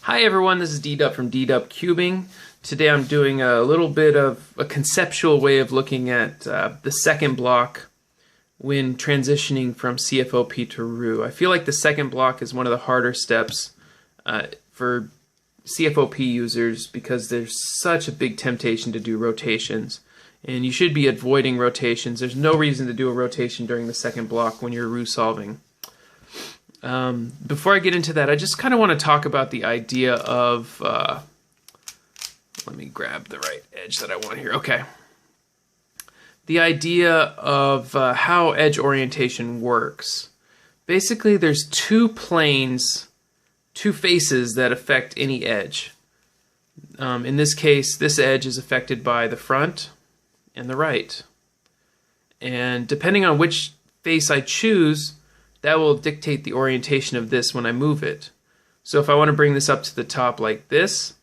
Hi everyone, this is D-Dub from D-Dub Cubing. Today I'm doing a little bit of a conceptual way of looking at the second block when transitioning from CFOP to Roux. I feel like the second block is one of the harder steps for CFOP users because there's such a big temptation to do rotations. And you should be avoiding rotations. There's no reason to do a rotation during the second block when you're Roux solving. Before I get into that, I just kind of want to talk about the idea of, let me grab the right edge that I want here. Okay. The idea of how edge orientation works. Basically, there's two planes, two faces that affect any edge. In this case, this edge is affected by the front and the right. And depending on which face I choose, that will dictate the orientation of this when I move it. So if I want to bring this up to the top like this,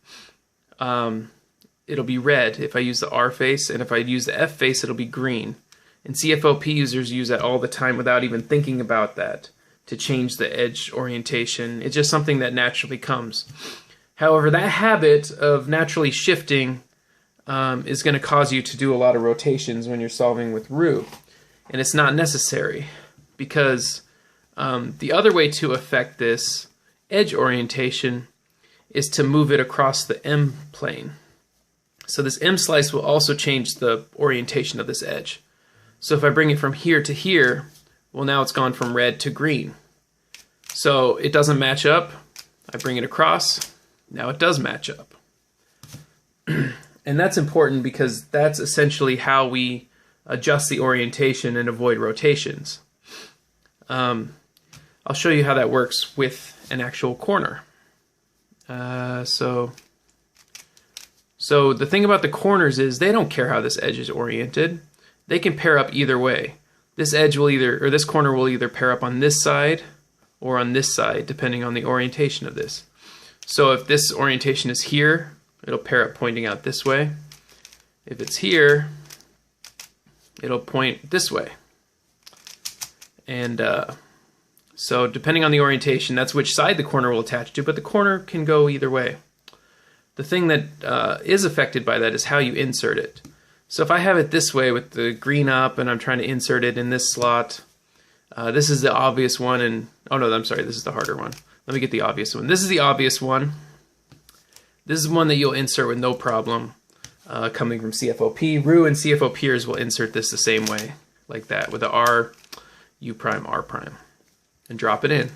it'll be red if I use the R face, and if I use the F face, it'll be green. And CFOP users use that all the time without even thinking about that to change the edge orientation. It's just something that naturally comes. However, that habit of naturally shifting is going to cause you to do a lot of rotations when you're solving with Roux. And it's not necessary because the other way to affect this edge orientation is to move it across the M plane. So this M slice will also change the orientation of this edge. So if I bring it from here to here, well, now it's gone from red to green. So it doesn't match up. I bring it across. Now it does match up. And that's important because that's essentially how we adjust the orientation and avoid rotations. I'll show you how that works with an actual corner. So the thing about the corners is they don't care how this edge is oriented. They can pair up either way. This edge will either, or this corner will either pair up on this side or on this side, depending on the orientation of this. So if this orientation is here, it'll pair up pointing out this way. If it's here, it'll point this way. And so depending on the orientation, that's which side the corner will attach to, but the corner can go either way. The thing that is affected by that is how you insert it. So if I have it this way with the green up and I'm trying to insert it in this slot, this is the obvious one, and oh no, I'm sorry, this is the harder one. Let me get the obvious one. This is the obvious one. This is one that you'll insert with no problem coming from CFOP. Roux and CFOPers will insert this the same way, like that, with the R, U prime, R prime, and drop it in.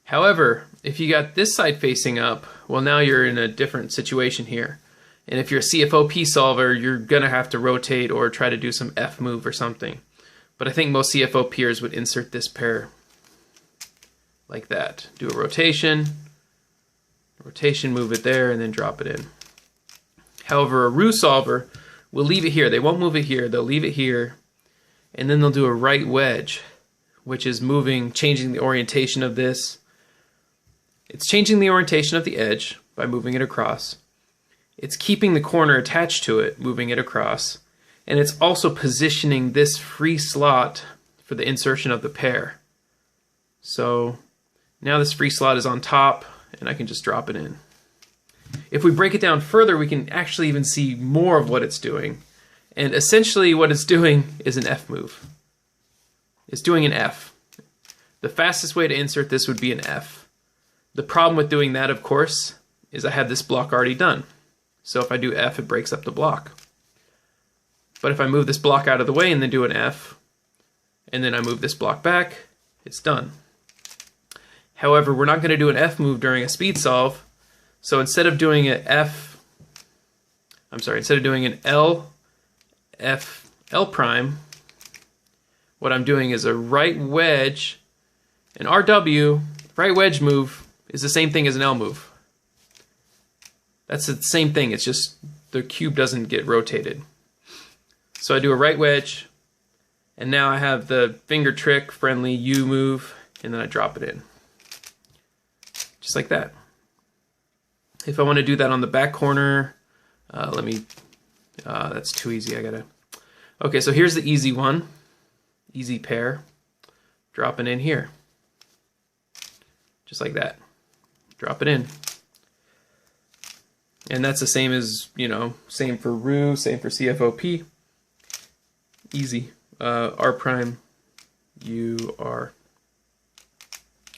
However, if you got this side facing up, well, now you're in a different situation here. And if you're a CFOP solver, you're going to have to rotate or try to do some F move or something. But I think most CFOPers would insert this pair like that. Do a rotation, move it there, and then drop it in. However, a Roux solver will leave it here. They won't move it here. They'll leave it here. And then they'll do a right wedge, which is changing the orientation of this. It's changing the orientation of the edge by moving it across. It's keeping the corner attached to it, moving it across. And it's also positioning this free slot for the insertion of the pair. So now this free slot is on top, and I can just drop it in. If we break it down further, we can actually even see more of what it's doing. And essentially what it's doing is an F move. It's doing an F. The fastest way to insert this would be an F. The problem with doing that, of course, is I have this block already done. So if I do F, it breaks up the block. But if I move this block out of the way and then do an F, and then I move this block back, it's done. However, we're not going to do an F move during a speed solve. So instead of doing an instead of doing an L, F, L prime, what I'm doing is a right wedge, an RW, right wedge move is the same thing as an L move. That's the same thing, it's just the cube doesn't get rotated. So I do a right wedge, and now I have the finger trick friendly U move, and then I drop it in. Just like that. If I want to do that on the back corner, that's too easy, okay, so here's the easy one, easy pair, dropping in here. Just like that. Drop it in. And that's the same as, same for Roux, same for CFOP. Easy. R prime U R.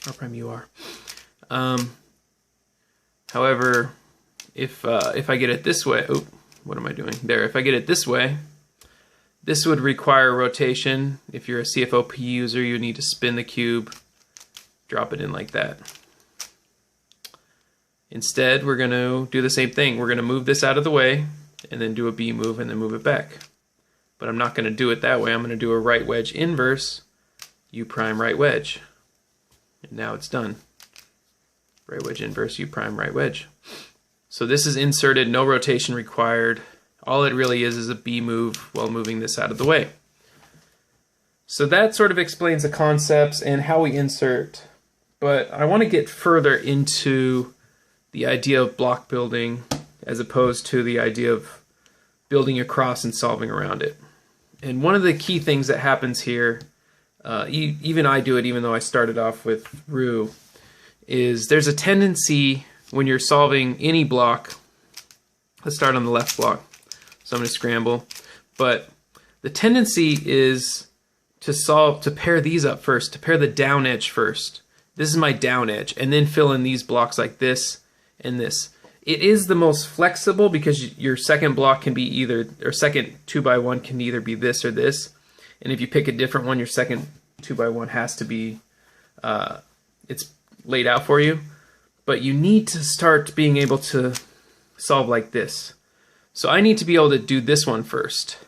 R prime U R. However, if I get it this way, what am I doing? There, if I get it this way, this would require rotation. If you're a CFOP user, you need to spin the cube, drop it in like that. Instead, we're going to do the same thing. We're going to move this out of the way and then do a B move and then move it back. But I'm not going to do it that way. I'm going to do a right wedge inverse, U prime right wedge. And now it's done. Right wedge inverse, U prime right wedge. So this is inserted, no rotation required. All it really is a B move while moving this out of the way. So that sort of explains the concepts and how we insert. But I want to get further into the idea of block building as opposed to the idea of building across and solving around it. And one of the key things that happens here, even I do it even though I started off with Roux, is there's a tendency when you're solving any block. Let's start on the left block. So I'm going to scramble. But the tendency is to pair these up first, to pair the down edge first. This is my down edge, and then fill in these blocks like this and this. It is the most flexible because your second block can be either, or second 2x1 can either be this or this. And if you pick a different one, your second 2x1 has to be, it's laid out for you. But you need to start being able to solve like this. So I need to be able to do this one first.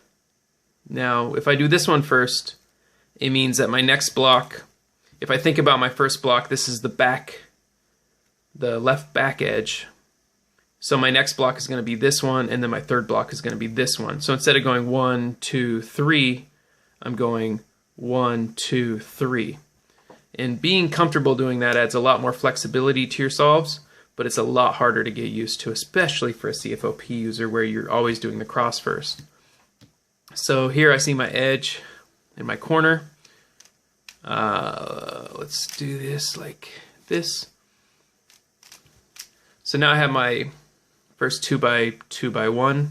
Now, if I do this one first, it means that my next block, if I think about my first block, this is the left back edge. So my next block is going to be this one, and then my third block is going to be this one. So instead of going 1, 2, 3, I'm going 1, 2, 3. And being comfortable doing that adds a lot more flexibility to your solves, but it's a lot harder to get used to, especially for a CFOP user where you're always doing the cross first. So here I see my edge in my corner. Let's do this like this. So now I have my first 2x2x1,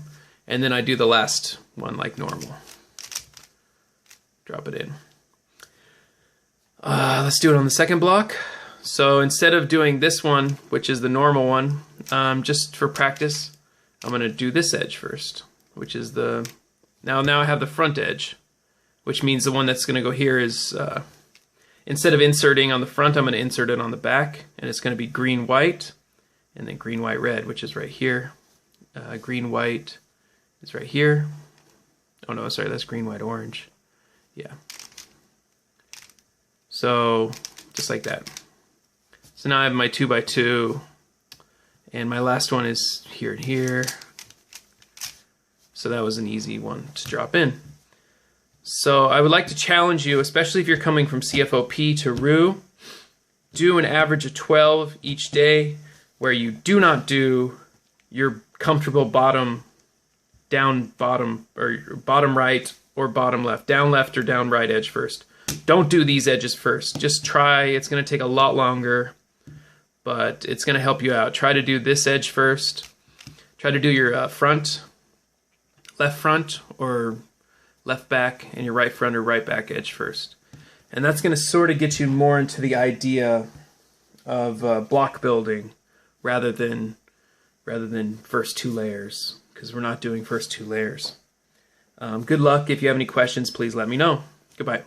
and then I do the last one like normal. Drop it in. Let's do it on the second block. So instead of doing this one, which is the normal one, just for practice, I'm going to do this edge first, which is the, now I have the front edge, which means the one that's going to go here is, instead of inserting on the front, I'm going to insert it on the back, and it's going to be green, white, and then green, white, red, which is right here. Green, white is right here. Oh no, sorry, that's green, white, orange. Yeah. So just like that. So now I have my 2x2, and my last one is here and here. So that was an easy one to drop in. So I would like to challenge you, especially if you're coming from CFOP to Roux, do an average of 12 each day where you do not do your comfortable bottom, down bottom, or bottom right or bottom left, down left or down right edge first. Don't do these edges first. Just try. It's going to take a lot longer, but it's going to help you out. Try to do this edge first. Try to do your left front or left back, and your right front or right back edge first. And that's going to sort of get you more into the idea of block building rather than first two layers, because we're not doing first two layers. Good luck. If you have any questions, please let me know. Goodbye.